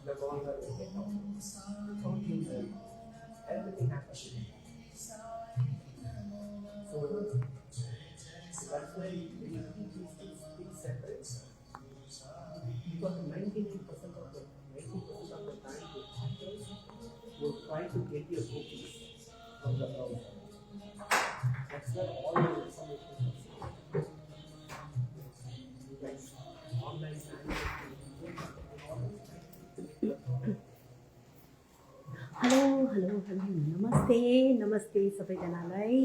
the longer we get out. Everything happens. So that's why we keep these things separate. Because 99% of the 90% of the time the hackers will try to get your cookies from the browser. That's where all your information is saved. Like online hello hello hello नमस्ते नमस्ते सबैजनालाई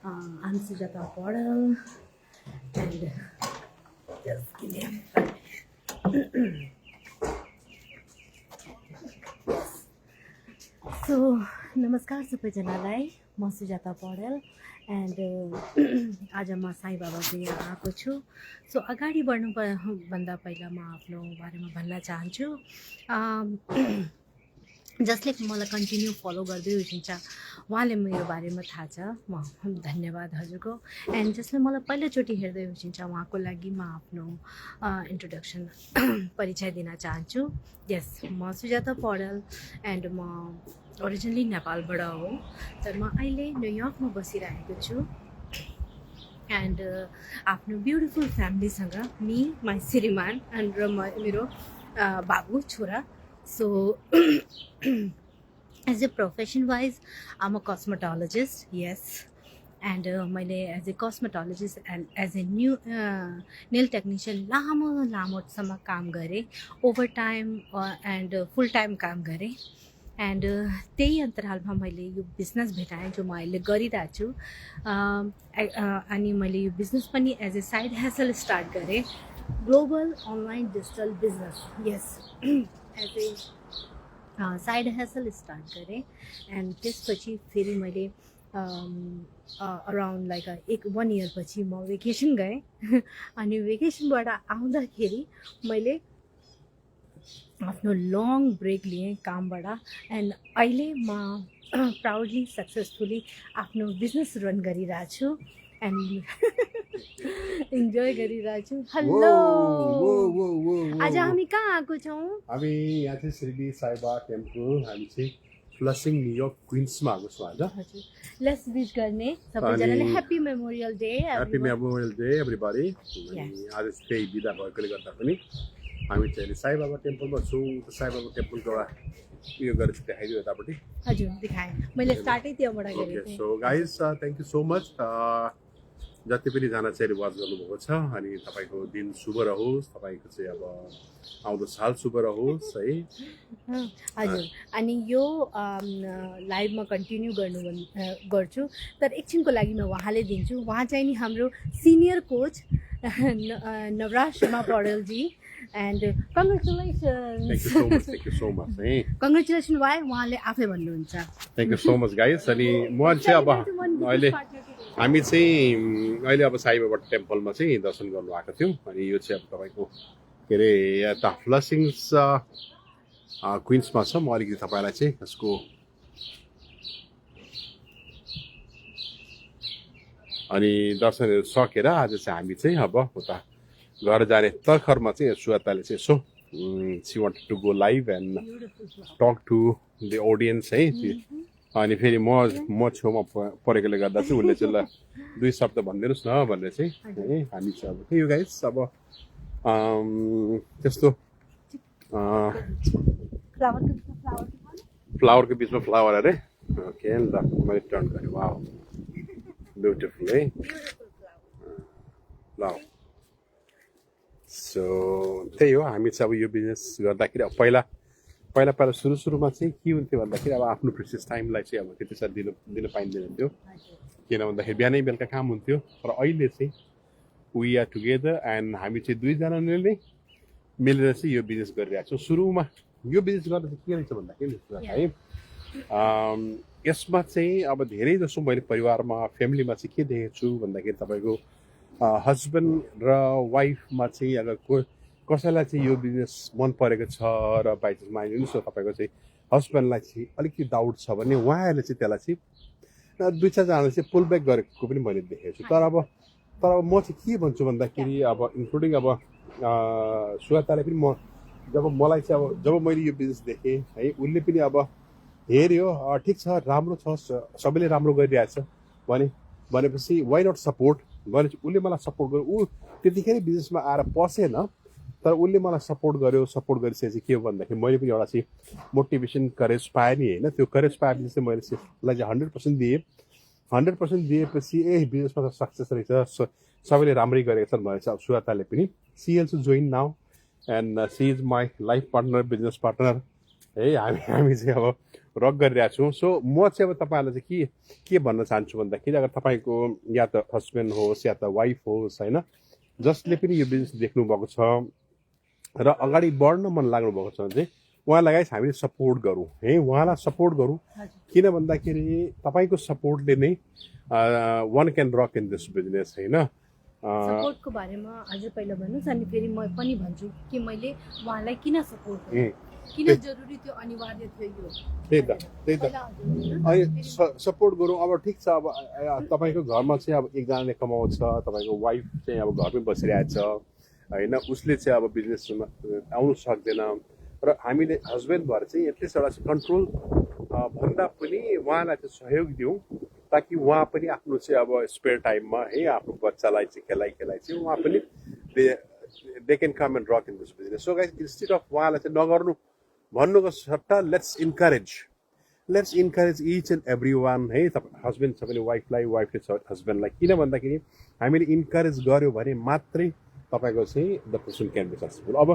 I'm Sujata Paudel and just give me so नमस्कार सबैजनालाई म Sujata Paudel and आज म साई बाबाको यहाँ आएको छु सो अगाडि बढ्नुभन्दा पहिला म आफ्नो बारेमा भन्न चाहन्छु जसले मलाई कन्टिन्यू फलो गर्दै हुनुहुन्छ उहाँले मेरो बारेमा थाहा छ म धन्यवाद हजुरको एन्ड जसले मलाई पहिलोचोटि हेर्दै हुनुहुन्छ उहाँको लागि म आफ्नो इन्ट्रोडक्सन परिचय दिन चाहन्छु यस म सुजाता पौडेल एन्ड म ओरिजिनली नेपालबाट हो तर म अहिले न्युयोर्कमा बसिरहेको छु एन्ड आफ्नो ब्युटिफुल फ्यामिलीसँग मी माई श्रीमान एन्ड र मेरो बाबु छोरा So, as a profession-wise, I'm a cosmetologist, yes. And as a cosmetologist and as a nail technician, लामोसम्म काम गरेँ, overtime and full-time काम गरेँ. And त्यही अन्तरालमा मैले यो बिजनेस भेटाएँ जो म अहिले गरिरहेको छु अनि मैले यो बिजनेस पनि as a side hustle start गरेँ ग्लोबल अनलाइन डिजिटल बिजनेस यस as a side hustle start गरेँ एन्ड त्यसपछि फेरि मैले अराउन्ड लाइक 1 इयर पछि म भेकेसन गएँ अनि भेकेसनबाट आउँदाखेरि मैले आफ्नो लङ ब्रेक लिएँ कामबाट एन्ड अहिले म प्राउडली सक्सेसफुली आफ्नो बिजनेस रन गरिरहेको छु एन्ड इन्जोय गरिरहेको छु हेलो आज हामी कहाँ आएको छौँ हामी यहाँ चाहिँ श्री साईबा टेम्पल हामी चाहिँ फ्लसिङ न्युयोर्क क्विन्समा आएको छौँ आज हजुर लेट्स विश गर्ने सबैजनाले ह्याप्पी मेमोरियल डे एभ्रीबडी आज त्यही बिदा भएकोले गर्दा पनि हामी चाहिँ साईबाबा टेम्पलमा छौँ साईबाबा टेम्पलको एउटा उयो गरेर देखाइदियो यतापट्टि हजुर देखाएँ मैले स्टार्टै त्योबाट गरेँ so guys thank you so much जति पनि जना चाहिँ वाच गर्नुभएको छ अनि तपाईँको दिन शुभ रहोस् तपाईँको चाहिँ अब आउँदो साल शुभ रहोस् है हजुर अनि यो लाइभमा कन्टिन्यू गर्छु तर एकछिनको लागि म उहाँले दिन्छु उहाँ चाहिँ नि हाम्रो सिनियर कोच नवराज शर्मा पौडेलजी एन्ड कङ्ग्रेचुलेसन वाइ उहाँले आफै भन्नुहुन्छ thank you so much guys अनि म चाहिँ अब अहिले हामी चाहिँ अहिले अब साईबाबा टेम्पलमा चाहिँ दर्शन गर्नु आएको थियौँ अनि यो चाहिँ अब तपाईँको के अरे यता फ्लसिङ्स क्विन्समा छ म अलिकति तपाईँलाई चाहिँ यसको अनि दर्शनहरू सकेर आज चाहिँ हामी चाहिँ अब उता घर जाने तर्खरमा चाहिँ सुवाताले चाहिँ यसो she wanted to go live and talk to the audience है अनि फेरि म छेउमा परेकोले गर्दा चाहिँ उसले चाहिँ ल 2 शब्द भनिदिनुहोस् न भनेर चाहिँ है हामी चाहिँ अब यो गाइस अब त्यस्तो फ्लावरको बिचमा फ्लावर अरे ओके ल मैले टर्न गरेँ वाउ ब्युटिफुल है ल सो त्यही हो हामी चाहिँ अब यो बिजनेस गर्दाखेरि अब पहिला सुरुमा चाहिँ के हुन्थ्यो भन्दाखेरि अब आफ्नो प्रेसियस टाइमलाई चाहिँ अब त्यति साह्रो दिन पाइँदैन थियो किन भन्दाखेरि बिहानै बेलुका काम हुन्थ्यो तर अहिले चाहिँ वी आर टुगेदर एन्ड हामी चाहिँ दुईजनाले नै मिलेर चाहिँ यो बिजनेस गरिरहेको छौँ सुरुमा यो बिजनेस गर्दा चाहिँ के रहेछ भन्दाखेरि है यसमा चाहिँ अब धेरै जसो मैले परिवारमा फ्यामिलीमा चाहिँ के देखेको छु भन्दाखेरि तपाईँको हस्बेन्ड र वाइफमा चाहिँ अगर कसैलाई चाहिँ यो बिजनेस मन परेको छ र बाइचान्स मानिलिनुहोस् न तपाईँको चाहिँ हस्बेन्डलाई चाहिँ अलिकति डाउट छ भने उहाँहरूले चाहिँ त्यसलाई चाहिँ 2-4जनाले चाहिँ पुल ब्याक गरेको पनि मैले देखेको छु तर अब म चाहिँ के भन्छु भन्दाखेरि अब इन्क्लुडिङ अब सुवाताले पनि म जब मलाई चाहिँ अब जब मैले यो बिजनेस देखेँ है उसले पनि अब हेऱ्यो ठिक छ राम्रो छ सबैले राम्रो गरिरहेछ भनेपछि वाइ नट सपोर्ट भनेपछि उसले मलाई सपोर्ट गर्यो ऊ त्यतिखेर बिजनेसमा आएर पसेन तर उसले मलाई सपोर्ट गरिसकेपछि के हो भन्दाखेरि मैले पनि एउटा चाहिँ मोटिभेसन करेज पाएँ नि होइन त्यो करेज पाएपछि चाहिँ मैले उसलाई चाहिँ 100% दिएँ 100% दिएपछि बिजनेसमा त सक्सेस रहेछ सबैले राम्रै गरेको छन् भनेपछि अब सुवाताले पनि she also join now and she is my life partner business partner है हामी चाहिँ अब रक गरिरहेको छौँ सो म चाहिँ अब तपाईँहरूलाई चाहिँ के भन्न चाहन्छु भन्दाखेरि अगर तपाईँको या त हस्बेन्ड होस् या त वाइफ होस् होइन जसले पनि यो बिजनेस देख्नुभएको छ र अगाडि बढ्न मन लाग्नु भएको छ भने चाहिँ उहाँलाई गाइस हामीले सपोर्ट गरौँ है उहाँलाई सपोर्ट गरौँ किन भन्दाखेरि तपाईँको सपोर्टले नै one can rock in this business होइन सपोर्टको बारेमा हजुर पहिला भन्नुहोस् अनि फेरि म पनि भन्छु कि मैले उहाँलाई किन सपोर्ट गरेँ किन जरुरी थियो अनिवार्य थियो यो त्यही त अनि सपोर्ट गरौँ अब ठिक छ अब तपाईँको घरमा चाहिँ अब एकजनाले कमाउँछ तपाईँको वाइफ चाहिँ अब घरमै बसिरहेछ होइन उसले चाहिँ अब बिजनेसमा आउनु सक्दैन र हामीले हस्बेन्ड भएर चाहिँ एटलिस्ट एउटा चाहिँ कन्ट्रोल भन्दा पनि उहाँलाई चाहिँ सहयोग दिउँ ताकि उहाँ पनि आफ्नो चाहिँ अब स्पेयर टाइममा है आफ्नो बच्चालाई चाहिँ खेलाइ चाहिँ उहाँ पनि they can come and rock in this business so guys instead of उहाँलाई चाहिँ नगर्नु भन्नुको सट्टा let's encourage each and every one है हस्बेन्ड छ भने वाइफलाई वाइफले छ हस्बेन्डलाई किन भन्दाखेरि हामीले इन्करेज गऱ्यो भने मात्रै तपाईँको चाहिँ the person can be successful अब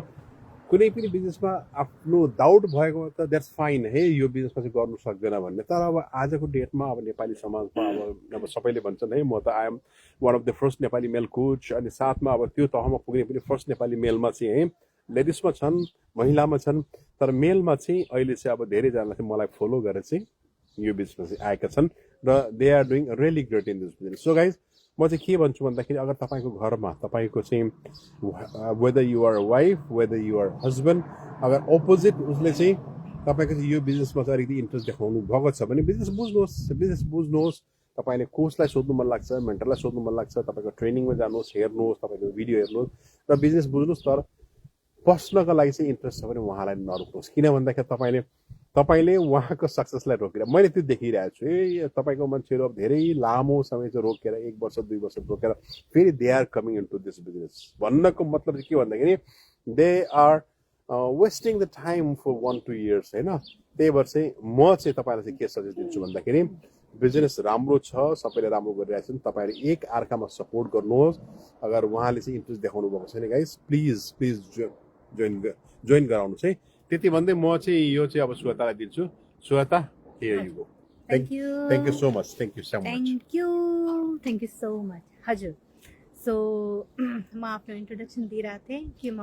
कुनै पनि बिजनेसमा आफ्नो डाउट भएको त द्याट्स फाइन है यो बिजनेसमा चाहिँ गर्नु सक्दैन भन्ने तर अब आजको डेटमा अब नेपाली समाजमा अब सबैले भन्छन् है म त I am one of the first Nepali male coach अनि साथमा अब त्यो तहमा पुग्ने पनि फर्स्ट नेपाली मेलमा चाहिँ है लेडिजमा छन् महिलामा छन् तर मेलमा चाहिँ अहिले चाहिँ अब धेरैजना चाहिँ मलाई फलो गरेर चाहिँ यो बिजनेसमा चाहिँ आएका छन् र they are doing really great in this business so guys म चाहिँ के भन्छु भन्दाखेरि अगर तपाईँको घरमा तपाईँको चाहिँ whether your wife whether your husband अगर अपोजिट उसले चाहिँ तपाईँको चाहिँ यो बिजनेसमा चाहिँ अलिकति इन्ट्रेस्ट देखाउनु भएको छ भने बिजनेस बुझ्नुहोस् तपाईँले कोचलाई सोध्नु मन लाग्छ मेन्टरलाई सोध्नु मन लाग्छ तपाईँको ट्रेनिङमा जानुहोस् हेर्नुहोस् तपाईँको भिडियो हेर्नुहोस् र बिजनेस बुझ्नुहोस् तर बस्नको लागि चाहिँ इन्ट्रेस्ट छ भने उहाँलाई नरोक्नुहोस् किन भन्दाखेरि तपाईँले उहाँको सक्सेसलाई रोकेर मैले त्यो देखिरहेको छु है तपाईँको मान्छेहरू अब धेरै लामो समय चाहिँ रोकेर 1 वर्ष 2 वर्ष रोकेर फेरि they are coming into this business भन्नको मतलब चाहिँ के भन्दाखेरि they are wasting the time for 1-2 years होइन त्यही भएर चाहिँ म चाहिँ तपाईँलाई चाहिँ के सजेस्ट दिन्छु भन्दाखेरि बिजनेस राम्रो छ सबैले राम्रो गरिरहेको छन् तपाईँले एक अर्कामा सपोर्ट गर्नुहोस् अगर उहाँले चाहिँ इन्ट्रेस्ट देखाउनु भएको छैन गाइस प्लिज जोइन गराउनुहोस् है त्यति भन्दै म चाहिँ यो चाहिँ अब श्वेतालाई दिन्छु Shweta here you go thank you so much thank you so much हजुर सो म आफ्नो इन्ट्रोडक्सन दिइरहेको थिएँ कि म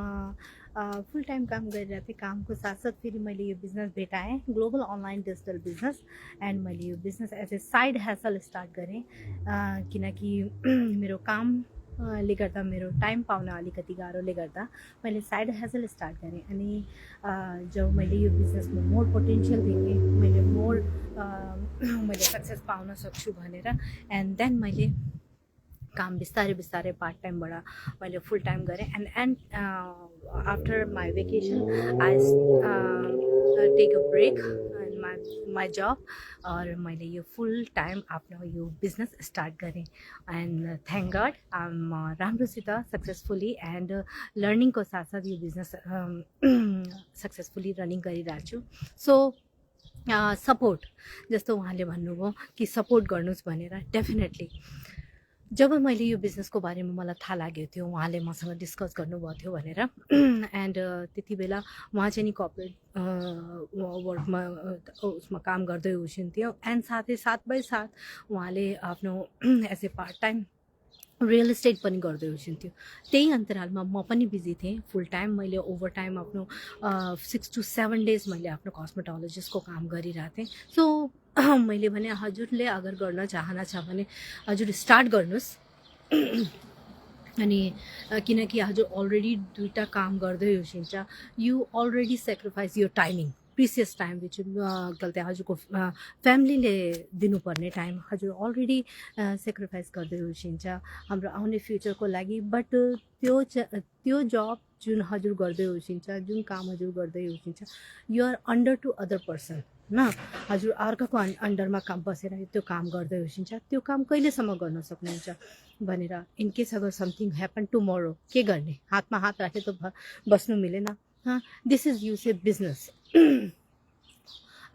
फुल टाइम काम गरिरहेको थिएँ कामको साथसाथ फेरि मैले यो बिजनेस भेटाएँ global online digital business and मैले यो business as a side hustle start गरेँ किनकि मेरो काम ले गर्दा मेरो टाइम पाउन अलिकति गाह्रोले गर्दा मैले साइड ह्यासल स्टार्ट गरेँ अनि जब मैले यो बिजनेसमा मोर पोटेन्सियल देखेँ मैले मैले सक्सेस पाउन सक्छु भनेर एन्ड देन मैले काम बिस्तारै पार्ट टाइमबाट मैले फुल टाइम गरेँ and after my vacation I take a break my job और मैले यो फुल टाइम आफ्नो यो बिजनेस स्टार्ट गरेँ एन्ड थ्याङ्क गड राम्रोसित सक्सेसफुली एन्ड लर्निङको साथसाथ यो बिजनेस सक्सेसफुली रनिङ गरिरहेको छु सो सपोर्ट जस्तो उहाँले भन्नुभयो कि सपोर्ट गर्नुहोस् भनेर डेफिनेटली जब मैले यो बिजनेसको बारेमा मलाई थाहा लागेको थियो उहाँले मसँग डिस्कस गर्नुभएको थियो भनेर एन्ड त्यति बेला उहाँ चाहिँ नि कर्पोरेट वर्कमा उसमा काम गर्दै हुनुहुन्थ्यो एन्ड साथ बाई साथ उहाँले आफ्नो as a part time real estate पनि गर्दै हुनुहुन्थ्यो त्यही अन्तरालमा म पनि बिजी थिएँ फुल टाइम मैले ओभर टाइम आफ्नो 6 to 7 डेज मैले आफ्नो कस्मेटोलोजिस्टको काम गरिरहेको थिएँ सो मैले भने हजुरले अगर गर्न चाहना छ भने हजुर स्टार्ट गर्नुहोस् अनि किनकि हजुर अलरेडी 2टा काम गर्दै हुनुहुन्छ यु अलरेडी सेक्रिफाइस यो टाइमिङ प्रिसियस टाइम विच गल्ती हजुरको फ्यामिलीले दिनुपर्ने टाइम हजुर अलरेडी सेक्रिफाइस गर्दै हुनुहुन्छ हाम्रो आउने फ्युचरको लागि। बट त्यो जब जुन हजुर गर्दै हुनुहुन्छ, जुन काम हजुर गर्दै हुनुहुन्छ, you are under to other person न, हजुर अर्काको अन्डरमा काम बसेर त्यो काम गर्दै हुनुहुन्छ। त्यो काम कहिलेसम्म गर्न सक्नुहुन्छ भनेर इनकेस अगर समथिङ ह्यापन टुमोरो के गर्ने, हातमा हात राखेर त बस्नु मिलेन। This is use A business.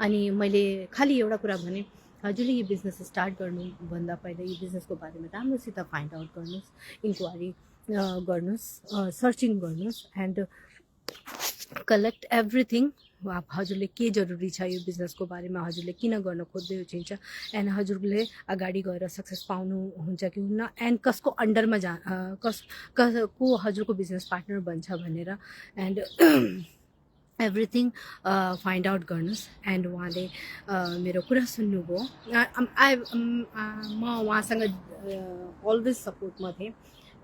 अनि मैले खालि एउटा कुरा भने, हजुरले यो बिजनेस स्टार्ट गर्नुभन्दा पहिला यो बिजनेसको बारेमा राम्रोसित फाइन्ड आउट गर्नुहोस्, इन्क्वायरी गर्नुहोस्, सर्चिङ गर्नुहोस् एन्ड कलेक्ट एभ्रिथिङ। हजुरले के जरुरी छ यो बिजनेसको बारेमा, हजुरले किन गर्न खोज्दै हुनुहुन्छ एन्ड हजुरले अगाडि गएर सक्सेस पाउनुहुन्छ कि हुन्न, एन्ड कसको अन्डरमा को हजुरको बिजनेस पार्टनर बन्छ भनेर एन्ड एभ्रिथिङ फाइन्ड आउट गर्नुहोस्। एन्ड उहाँले मेरो कुरा सुन्नुभयो। म उहाँसँग अलवेज सपोर्टमा थिएँ,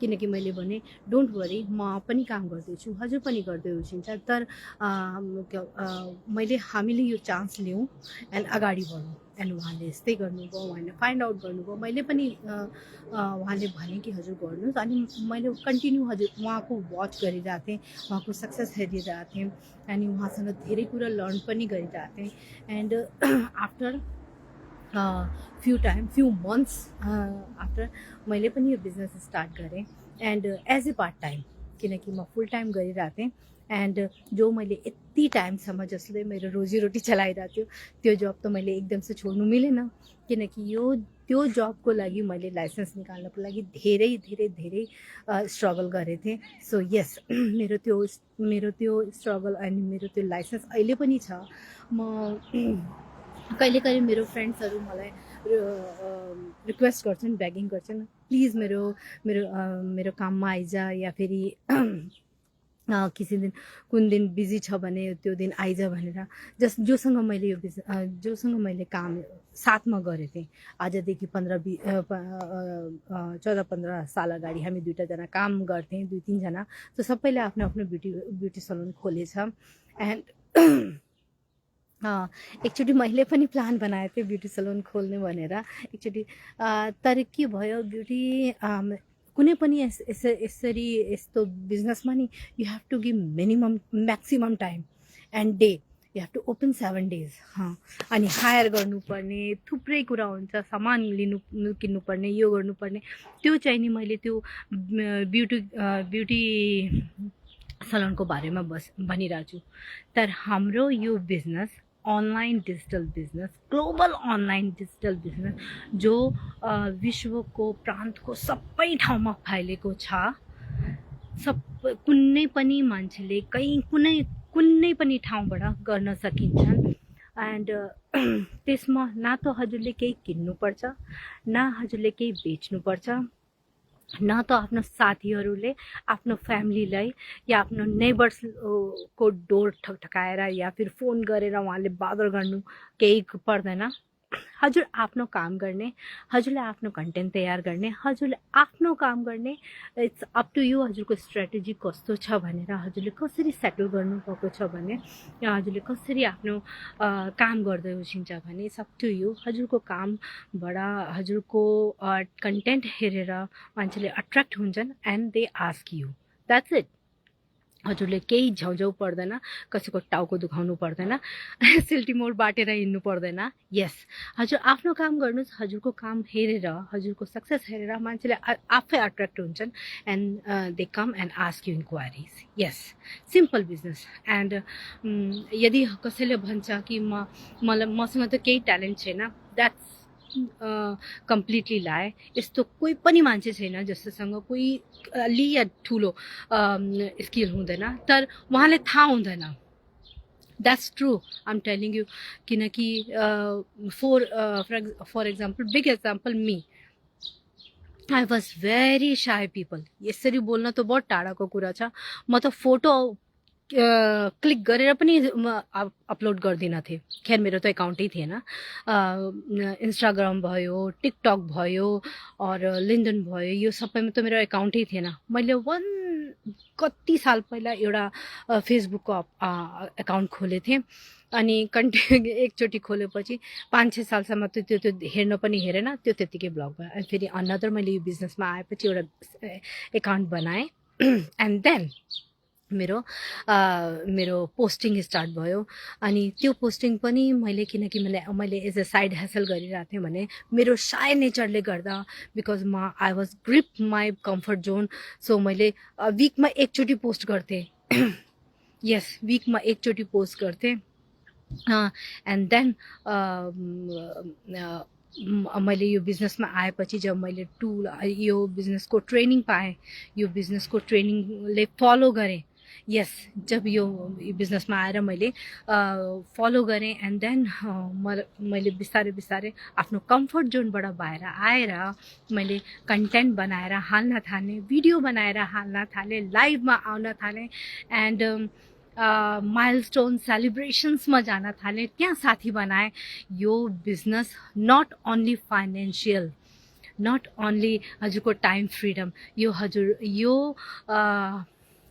किनकि मैले भने डोन्ट वरी, म पनि काम गर्दैछु, हजुर पनि गर्दै हुनुहुन्छ, तर हामीले यो चान्स लिउँ एन्ड अगाडि बढौँ। एन्ड उहाँले यस्तै गर्नुभयो, उहाँले फाइन्ड आउट गर्नुभयो। मैले पनि उहाँले भने कि हजुर गर्नुहोस्, अनि मैले कन्टिन्यू हजुर उहाँको वाच गरिरहेको थिएँ, उहाँको सक्सेस हेरिरहेको थिएँ, अनि उहाँसँग धेरै कुरा लर्न पनि गरिरहेको थिएँ। And after few months after मैले पनि यो बिजनेस स्टार्ट गरेँ and as a part time, किनकि म फुल टाइम गरिरहेको थिएँ। एन्ड जो मैले यति टाइमसम्म जसले मेरो रोजीरोटी चलाइरहेको थियो, त्यो जब त मैले एकदम से छोड्नु मिलेन, किनकि त्यो जबको लागि मैले लाइसेन्स निकाल्नको लागि धेरै धेरै धेरै स्ट्रगल गरेको थिएँ। सो यस, मेरो त्यो स्ट्रगल अनि मेरो त्यो लाइसेन्स अहिले पनि छ। म कहिले कहिले मेरो फ्रेन्ड्सहरू मलाई रिक्वेस्ट गर्छन्, बेगिङ गर्छन्, प्लिज मेरो काममा आइज, या फेरि कुन दिन बिजी छ भने त्यो दिन आइज भनेर। जोसँग मैले काम साथमा गरेको थिएँ, आजदेखि 14-15 साल अगाडि हामी दुईवटाजना काम गर्थ्यौँ, 2-3 जना। सो सबैले आफ्नो आफ्नो ब्युटी सलुन खोलेछ। एन्ड एकचोटि मैले पनि प्लान बनाएको थिएँ ब्युटी सलुन खोल्ने भनेर एकचोटि, तर के भयो, ब्युटी कुनै पनि यस्तो बिजनेसमा नि you have to give maximum time and day, you have to open 7 days। अनि हायर गर्नुपर्ने थुप्रै कुरा हुन्छ, सामान किन्नुपर्ने, यो गर्नुपर्ने, त्यो चाहिँ नि मैले त्यो ब्युटी सलुनको बारेमा भनिरहेको छु। तर हाम्रो यो business online digital business, global online digital business, जो विश्वको प्रान्तको सबै ठाउँमा फैलेको छ। कुनै पनि मान्छेले कुनै पनि ठाउँबाट गर्न सकिन्छ। एन्ड त्यसमा न त हजुरले केही किन्नुपर्छ, न हजुरले केही बेच्नुपर्छ, न त आफ्नो साथीहरूले आफ्नो फ्यामिलीलाई या आफ्नो नेबर्स को डोर ठकठकाएर या फिर फोन गरेर उहाँले बादर गर्नु केही पर्दैन। हजुर आफ्नो काम गर्ने, हजुरले आफ्नो कन्टेन्ट तयार गर्ने, हजुरले आफ्नो काम गर्ने। इट्स अप टु यु, हजुरको स्ट्राटेजी कस्तो छ भनेर, हजुरले कसरी सेटल गर्नुभएको छ भने, हजुरले कसरी आफ्नो काम गर्दै हुनुहुन्छ भने, इट्स अप टु यु। हजुरको कामबाट हजुरको कन्टेन्ट हेरेर मान्छेले अट्र्याक्ट हुन्छन् and they ask you, that's it. हजुरले केही झौझौ पर्दैन, कसैको टाउको दुखाउनु पर्दैन, सिल्टिमोर बाटेर हिँड्नु पर्दैन। यस, हजुर आफ्नो काम गर्नुहोस्, हजुरको काम हेरेर, हजुरको सक्सेस हेरेर मान्छेले आफै अट्र्याक्ट हुन्छन् and they come and ask you enquiries. Yes, simple business. And यदि कसैले भन्छ कि मसँग त केही ट्यालेन्ट छैन, द्याट्स कम्प्लिटली लाए। यस्तो कोही पनि मान्छे छैन जससँग कोही अलि या ठुलो स्किल हुँदैन, तर उहाँले थाहा हुँदैन। That's true, I am telling you. किनकि for example, big example me, I was very shy people. यसरी बोल्न त बहुत टाढाको कुरा छ। म त फोटो क्लिक गरेर पनि अपलोड गर्दिनँ थिएँ। खैर मेरो त एकाउन्टै थिएन। इन्स्टाग्राम भयो, टिकटक भयो, और लिङ्क्डइन भयो, यो सबैमा त मेरो एकाउन्टै थिएन। मैले कति साल पहिला एउटा फेसबुकको एकाउन्ट खोलेको थिएँ अनि एकचोटि खोलेपछि 5-6 सालसम्म त्यो हेर्न पनि हेरेन, त्यो त्यतिकै ब्लक भयो। अनि फेरि अनदर मैले यो बिजनेसमा आएपछि एउटा एकाउन्ट बनाएँ एन्ड देन मेरो पोस्टिङ स्टार्ट भयो। अनि त्यो पोस्टिङ पनि मैले किनकि मैले एज अ साइड ह्यासल गरिरहेको थिएँ भने मेरो साय नेचरले गर्दा, because I was grip my comfort John, so मैले विकमा एकचोटि पोस्ट गर्थेँ। यस, विकमा एकचोटि पोस्ट गर्थेँ। एन्ड देन मैले यो बिजनेसमा आएपछि जब मैले यो बिजनेसको ट्रेनिङ पाएँ, यो बिजनेसको ट्रेनिङले फलो गरेँ। यस, जब यो बिजनेसमा आएर मैले फलो गरेँ एन्ड देन मैले बिस्तारै बिस्तारै आफ्नो कम्फर्ट जोनबाट बाहिर आएर मैले कन्टेन्ट बनाएर हाल्न थालेँ, भिडियो बनाएर हाल्न थालेँ, लाइभमा आउन थालेँ एन्ड माइलस्टोन सेलिब्रेसन्समा जान थालेँ, त्यहाँ साथी बनाएँ। यो business not only financial, not only हजुरको टाइम फ्रिडम, यो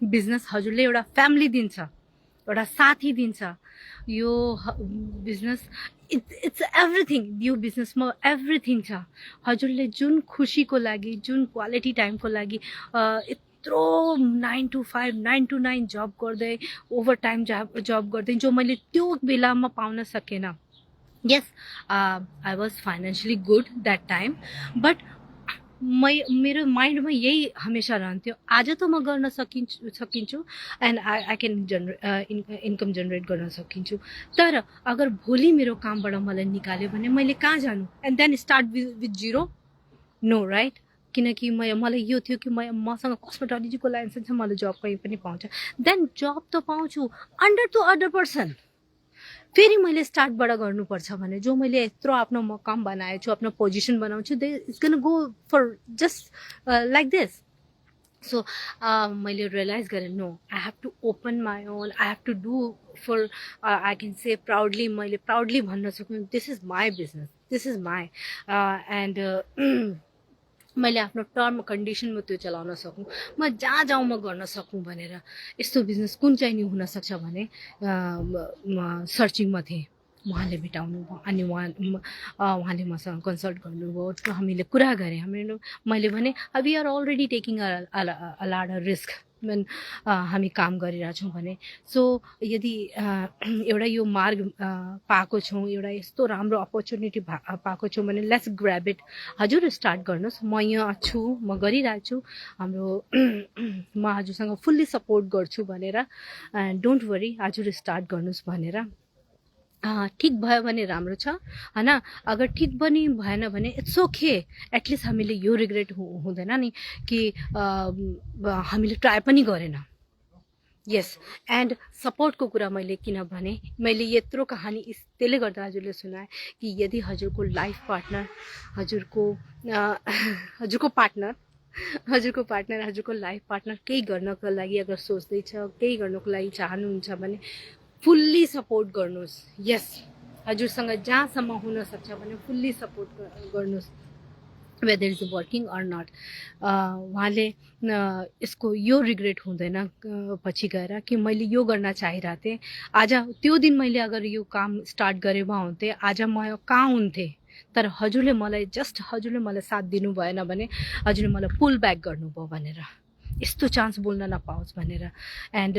बिजनेस हजुरले एउटा फ्यामिली दिन्छ, एउटा साथी दिन्छ। यो बिजनेस इट्स एभ्रिथिङ। यो बिजनेसमा एभ्रिथिङ छ। हजुरले जुन खुसीको लागि, जुन क्वालिटी टाइमको लागि यत्रो 9 to 5, 9 to 9 जब गर्दै, ओभर टाइम जब गर्दै, जो मैले त्यो बेलामा पाउन सकेन। Yes, I was financially good that time, but मेरो माइन्डमा यही हमेसा रहन्थ्यो, आज त म गर्न सकिन्छु and I can income generate गर्न सकिन्छु, तर अगर भोलि मेरो कामबाट मलाई निकाल्यो भने मैले कहाँ जानु? And then start with zero? No, right? किनकि मलाई यो थियो कि मसँग कस्मेटोलोजीको लाइसेन्स छ, मलाई जब कहीँ पनि पाउँछ, देन जब त पाउँछु अन्डर टु अदर पर्सन। फेरि मैले स्टार्टबाट गर्नुपर्छ भने जो मैले यत्रो आफ्नो मकाम बनाएको छु, आफ्नो पोजिसन बनाउँछु, they it's gonna go for just like this. So मैले रियलाइज गरेँ, no, I have to open my own, I have to do for, I can say proudly, मैले प्राउडली भन्न सक्छु, this is my business, this is my, and मैले आफ्नो term कन्डिसनमा त्यो चलाउन सकूँ, म जहाँ जाउँ म गर्न सकूँ भनेर। यस्तो बिजनेस कुन चाहिँ नि हुनसक्छ भने सर्चिङमा थिएँ। उहाँले भेटाउनु भयो अनि उहाँले मसँग कन्सल्ट गर्नुभयो, हामीले कुरा गरेँ। मैले भने we are already taking a lot risk when हामी काम गरिरहेछौँ भने। सो यदि एउटा यो मार्ग पाएको छौँ, एउटा यस्तो राम्रो अपर्च्युनिटी पाएको छौँ भने लेट्स ग्र्याब इट। हजुर स्टार्ट गर्नुहोस्, म यहाँ छु, म गरिरहेको छु, म हजुरसँग फुल्ली सपोर्ट गर्छु भनेर, डोन्ट वरी, हजुर स्टार्ट गर्नुहोस् भनेर। ठिक भयो भने राम्रो छ हैन, अगर ठिक पनि भएन भने इट्स ओके, एटलिस्ट हामीले यो रिग्रेट हुँदैन नि कि हामीले ट्राई पनि गरेन। यस, एन्ड सपोर्टको कुरा मैले किन भने, मैले यत्रो कहानी त्यसले गर्दा हजुरले सुनाएँ कि यदि हजुरको लाइफ पार्टनर, हजुरको पार्टनर, हजुरको लाइफ पार्टनर केही गर्नको लागि अगर सोच्दैछ, केही गर्नको लागि चाहनुहुन्छ भने फुल्ली सपोर्ट गर्नुहोस्। यस, हजुरसँग जहाँसम्म हुनसक्छ भने फुल्ली सपोर्ट गर्नुहोस्, whether is working or not. उहाँले यसको यो रिग्रेट हुँदैन पछि गएर कि मैले यो गर्न चाहिरहेको थिएँ, आज त्यो दिन मैले अगर यो काम स्टार्ट गरेमा हुन्थेँ, आज म कहाँ हुन्थेँ, तर हजुरले मलाई साथ दिनु भएन भने, हजुरले मलाई पुल ब्याक गर्नुभयो भनेर, यस्तो चान्स बोल्न नपाओस् भनेर। एन्ड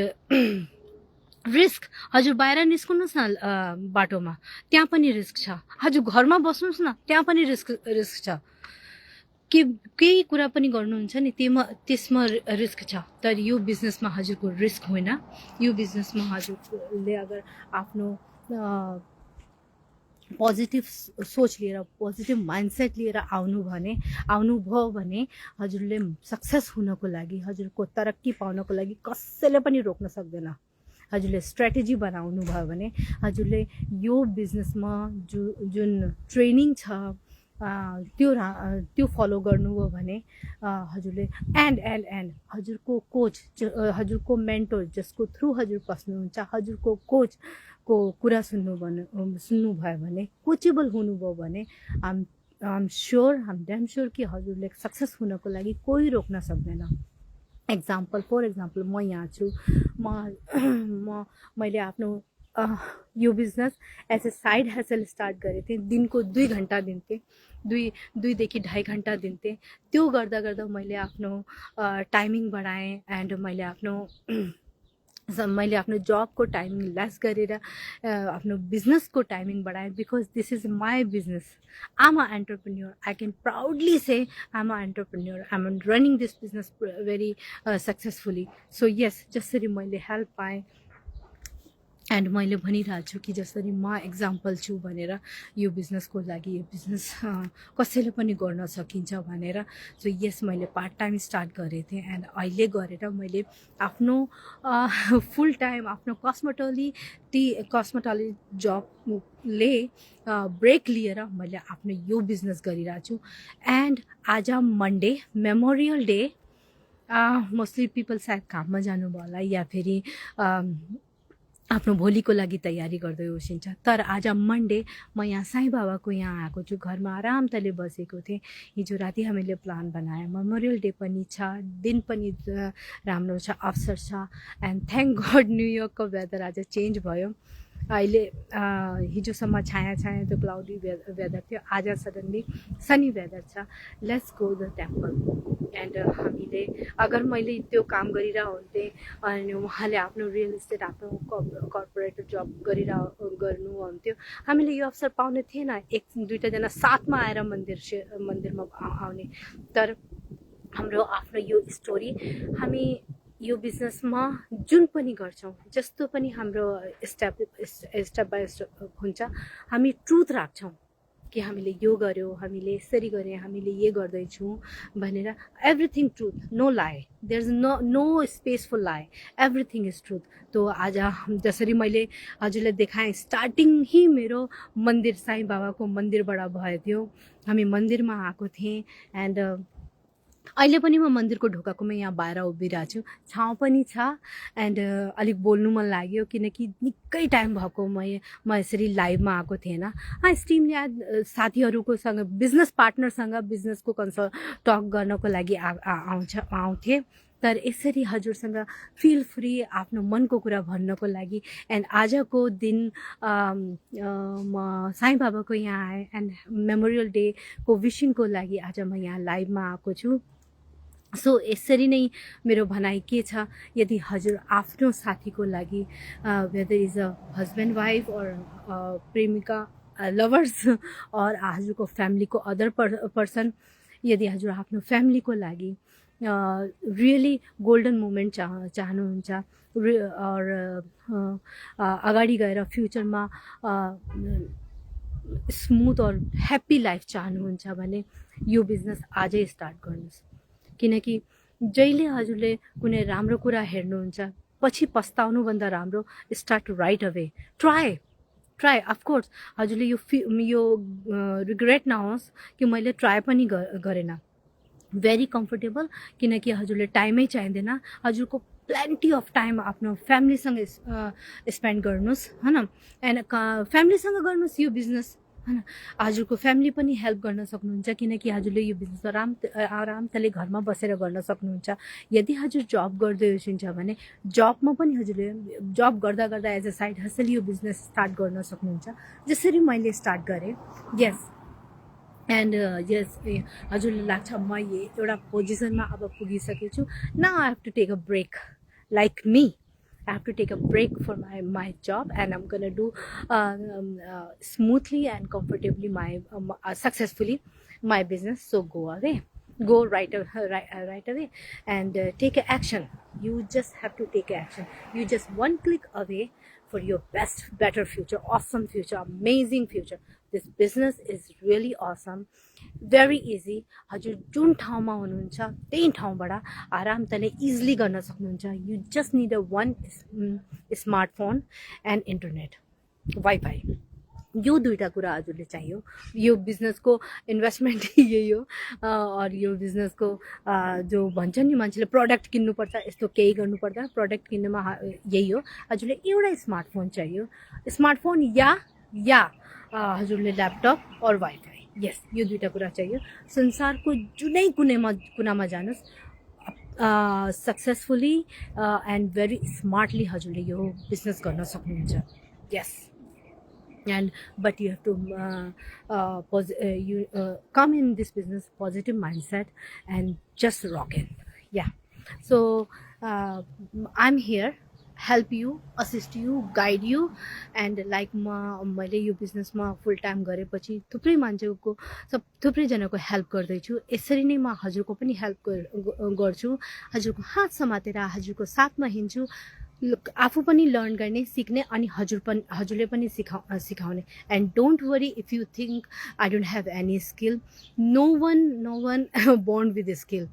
रिस्क, हजुर बाहिर निस्कनुहोस् न बाटोमा, त्यहाँ पनि रिस्क छ। हजुर घरमा बस्नुहोस् न, त्यहाँ पनि रिस्क छ। केही कुरा पनि गर्नुहुन्छ नि त्यसमा रिस्क छ, तर यो बिजनेसमा हजुरको रिस्क होइन। यो बिजनेसमा हजुरले अगर आफ्नो पोजिटिभ सोच लिएर, पोजिटिभ माइन्डसेट लिएर आउनुभयो भने हजुरले सक्सेस हुनको लागि, हजुरको तरक्की पाउनको लागि कसैले पनि रोक्न सक्दैन। हजुरले स्ट्र्याटेजी बनाउनु भयो भने, हजुरले यो बिजनेसमा जुन ट्रेनिङ छ त्यो फलो गर्नुभयो भने, हजुरले एन्ड हजुरको कोच, हजुरको मेन्टोर जसको थ्रु हजुर पस्नुहुन्छ, हजुरको कोचको कुरा सुन्नुभयो भने, कोचेबल हुनुभयो भने, आइ एम ड्याम स्योर कि हजुरले सक्सेस हुनको लागि कोही रोक्न सक्दैन। फर एक्जाम्पल म यहाँ छु, मैले आफ्नो यो business as a side hustle start गरेको थिएँ। दिनको 2 घन्टा दिन्थेँ, 2देखि 2.5 घन्टा दिन्थेँ। त्यो गर्दा गर्दा मैले आफ्नो टाइमिङ बढाएँ एन्ड मैले आफ्नो जबको टाइमिङ लेस गरेर आफ्नो बिजनेसको टाइमिङ बढाएँ because this is my business. I'm a entrepreneur, I can proudly say I'm a entrepreneur, I am running this business very successfully. So yes, जसरी मैले हेल्प पाएँ एन्ड मैले भनिरहेको छु कि जसरी म एक्जाम्पल छु भनेर यो बिजनेसको लागि, यो बिजनेस कसैले पनि गर्न सकिन्छ भनेर। सो यस, मैले पार्ट टाइम स्टार्ट गरेको थिएँ एन्ड अहिले गरेर मैले आफ्नो फुल टाइम आफ्नो कस्मेटोलोजी जबले ब्रेक लिएर मैले आफ्नो यो बिजनेस गरिरहेको छु। एन्ड आज Monday, memorial day, mostly people सायद काममा जानुभयो होला या फेरि आफ्नो भोलिको लागि तयारी गर्दै होसिन्छ। तर आज मन्डे म यहाँ साईं बाबाको यहाँ आएको छु, घरमा आरामले बसेको थिएँ। हिजो राति हामीले प्लान बनायौँ, मेमोरियल डे पनि छ, दिन पनि राम्रो छ, अवसर छ। एन्ड थ्याङ्क गड न्युयोर्कको वेदर आज चेन्ज भयो। अहिले हिजोसम्म छाया थियो, क्लाउडी वेदर थियो, आज सडनली सनी वेदर छ। Let's go the temple. And हामीले अगर मैले त्यो काम गरिरहेको हुन्थेँ अनि उहाँले आफ्नो रियल इस्टेट, आफ्नो कर्पोरेट जब गर्नुहुन्थ्यो, हामीले यो अवसर पाउने थिएन 1-2 जना साथमा आएर मन्दिरमा आउने। तर हाम्रो आफ्नो यो स्टोरी, हामी यो बिजनेसमा जुन पनि गर्छौँ, जस्तो पनि हाम्रो स्टेप बाई स्टेप हुन्छ, हामी ट्रुथ राख्छौँ कि हामीले यो गर्यो, हामीले यसरी गरेँ, हामीले ये गर्दैछौँ भनेर। Everything truth, no lie, there is no space for lie, everything is truth. तो आज जसरी मैले हजुरलाई देखाएँ, स्टार्टिङ ही मेरो मन्दिर साईं बाबाको मन्दिरबाट भयो थियो। हामी मन्दिरमा आएको थिएँ एन्ड अहिले पनि म मन्दिरको ढोकाकोमा यहाँ बाहिर उभिरहेको छु, छाउँ पनि छ। एन्ड अलिक बोल्नु मन लाग्यो किनकि निकै टाइम भएको म यसरी लाइभमा आएको थिएन। स्ट्रिमले साथीहरूकोसँग, बिजनेस पार्टनरसँग बिजनेसको टक गर्नको लागि आउँथेँ। तर यसरी हजुरसँग फिल फ्री आफ्नो मनको कुरा भन्नको लागि। एन्ड आजको दिन म साईं बाबाको यहाँ आएँ एन्ड मेमोरियल डेको विशिङको लागि आज म यहाँ लाइभमा आएको छु। सो यसरी नै मेरो भनाइ के छ, यदि हजुर आफ्नो साथीको लागि, whether is a husband wife और प्रेमिका, लभर्स और हजुरको फ्यामिलीको अदर पर्सन, यदि हजुर आफ्नो फ्यामिलीको लागि रियली गोल्डन मोमेन्ट चाहनुहुन्छ और अगाडि गएर फ्युचरमा स्मुथ और ह्याप्पी लाइफ चाहनुहुन्छ भने यो बिजनेस आजै स्टार्ट गर्नुहोस्। किनकि जहिले हजुरले कुनै राम्रो कुरा हेर्नुहुन्छ, पछि पस्ताउनुभन्दा राम्रो start right away, try. Of course हजुरले यो रिग्रेट नहोस् कि मैले ट्राई पनि गरेन। भेरी कम्फर्टेबल, किनकि हजुरले टाइमै चाहिँदैन, हजुरको प्लेन्टी अफ टाइम आफ्नो फ्यामिलीसँग स्पेन्ड गर्नुहोस्, होइन। एन्ड फ्यामिलीसँग गर्नुहोस् यो बिजनेस, होइन। हजुरको फ्यामिली पनि हेल्प गर्न सक्नुहुन्छ किनकि हजुरले यो बिजनेस आरामले घरमा बसेर गर्न सक्नुहुन्छ। यदि हजुर जब गर्दै हुनुहुन्छ भने जबमा पनि हजुरले जब गर्दा गर्दा एज अ साइड हसल यो बिजनेस स्टार्ट गर्न सक्नुहुन्छ, जसरी मैले स्टार्ट गरेँ। यस, एन्ड यस, हजुरले लाग्छ म एउटा पोजिसनमा अब पुगिसकेको छु, now I have to take a break, like me, I have to take a break for my job and I'm going to do smoothly and comfortably successfully my business. So go right away and take action. You just have to take action. You just one click away for your better future, awesome future, amazing future. This business is really awesome, very easy. हजुर जुन ठाउँमा हुनुहुन्छ त्यही ठाउँबाट आरामले easily गर्न सक्नुहुन्छ। You just need a one smartphone and internet, wifi, यो दुईटा कुरा हजुरले चाहियो। यो बिजनेसको इन्भेस्टमेन्ट यही हो। और यो बिजनेसको जो भन्छ नि मान्छेले प्रडक्ट किन्नुपर्छ, यस्तो केही गर्नुपर्दा प्रडक्ट किन्नमा यही हो, हजुरले एउटा स्मार्टफोन चाहियो। स्मार्टफोन या हजुरले ल्यापटप और वाइफाई, यस, यो दुईटा कुरा चाहियो। संसारको जुनै कुनामा जानुहोस्, सक्सेसफुली एन्ड भेरी स्मार्टली हजुरले यो बिजनेस गर्न सक्नुहुन्छ। yes. And but you have to come in this business positive mindset and just rock in. Yeah. So I'm here help you, assist you, guide you. And like मैले यो बिजनेसमा फुल time गरेपछि थुप्रै मान्छेको थुप्रैजनाको हेल्प गर्दैछु। यसरी नै म हजुरको पनि हेल्प गर्छु, हजुरको हात समातेर हजुरको साथमा हिँड्छु। आफू पनि लर्न गर्ने सिक्ने अनि हजुरले पनि सिकाउने। And don't worry if you think I don't have any skill, no one born with skill.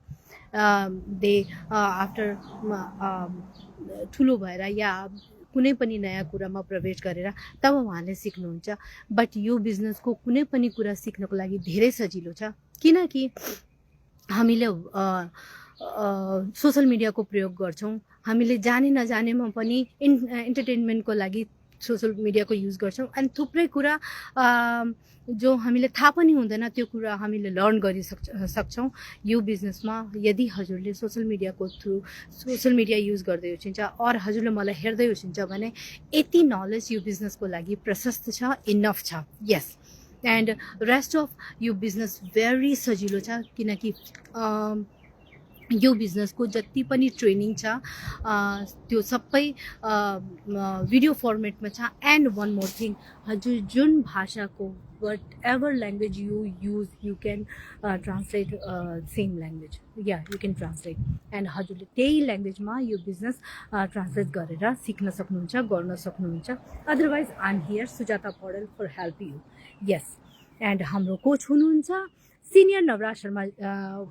They after ठुलो भएर या कुनै पनि नयाँ कुरामा प्रवेश गरेर तब उहाँले सिक्नुहुन्छ। बट यो बिजनेसको कुनै पनि कुरा सिक्नको लागि धेरै सजिलो छ, किनकि हामीले सोसल मिडियाको प्रयोग गर्छौँ। हामीले जाने नजानेमा पनि इन्टरटेनमेन्टको लागि सोसल मिडियाको युज गर्छौँ। अनि थुप्रै कुरा जो हामीले थाहा पनि हुँदैन त्यो कुरा हामीले लर्न गरिसक्छौँ यो बिजनेसमा। यदि हजुरले सोसल मिडिया युज गर्दै हुनुहुन्छ और हजुरले मलाई हेर्दै हुनुहुन्छ भने यति नलेज यो बिजनेसको लागि प्रशस्त छ, इनफ छ। यस। एन्ड रेस्ट अफ यो बिजनेस भेरी सजिलो छ, किनकि यो बिजनेसको जति पनि ट्रेनिङ छ त्यो सबै भिडियो फर्मेटमा छ। एन्ड वान मोर थिङ, हजुर जुन भाषाको what ever language you use you can translate same language, yeah you can translate. And हजुरले त्यही ल्याङ्ग्वेजमा यो बिजनेस ट्रान्सलेट गरेर सिक्न सक्नुहुन्छ, गर्न सक्नुहुन्छ। Otherwise I am here Sujata Paudel for help you. Yes. And हाम्रो कोच हुनुहुन्छ सिनियर नवराज शर्मा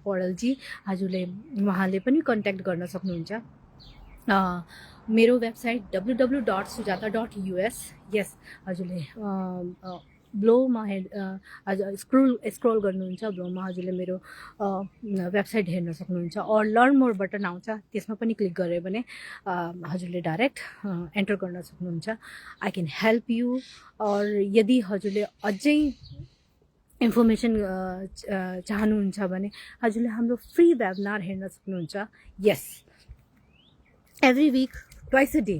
पौडेलजी, हजुरले उहाँले पनि कन्ट्याक्ट गर्न सक्नुहुन्छ। मेरो वेबसाइट www.sujata.us। यस, हजुरले ब्लोमा स्क्रोल गर्नुहुन्छ, ब्लोमा हजुरले मेरो वेबसाइट हेर्न सक्नुहुन्छ। और लर्न मोर बटन आउँछ, त्यसमा पनि क्लिक गऱ्यो भने हजुरले डाइरेक्ट एन्टर गर्न सक्नुहुन्छ। I can help you. और यदि हजुरले अझै इन्फर्मेसन चाहनुहुन्छ भने हजुरले हाम्रो फ्री वेबिनार हेर्न सक्नुहुन्छ। Yes, every week twice a day,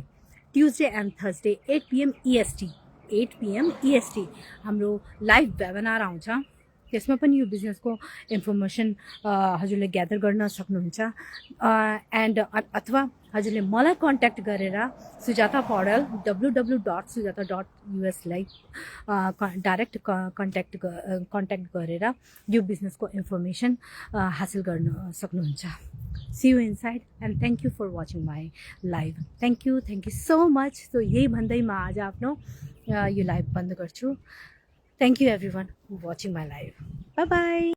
Tuesday and Thursday 8 PM EST, 8 PM EST हाम्रो लाइभ वेबिनार आउँछ। त्यसमा पनि यो बिजनेसको इन्फर्मेसन हजुरले ग्यादर गर्न सक्नुहुन्छ। एन्ड अथवा हजुरले मलाई कन्ट्याक्ट गरेर सुजाता पौडेल www.sujata.us लाई डाइरेक्ट कन्ट्याक्ट गरेर यो बिजनेसको इन्फर्मेसन हासिल गर्न सक्नुहुन्छ। See you inside and thank you for watching my live. Thank you so much. So यही भन्दै म आज आफ्नो यो लाइभ बन्द गर्छु। Thank you everyone who watching my live. Bye bye.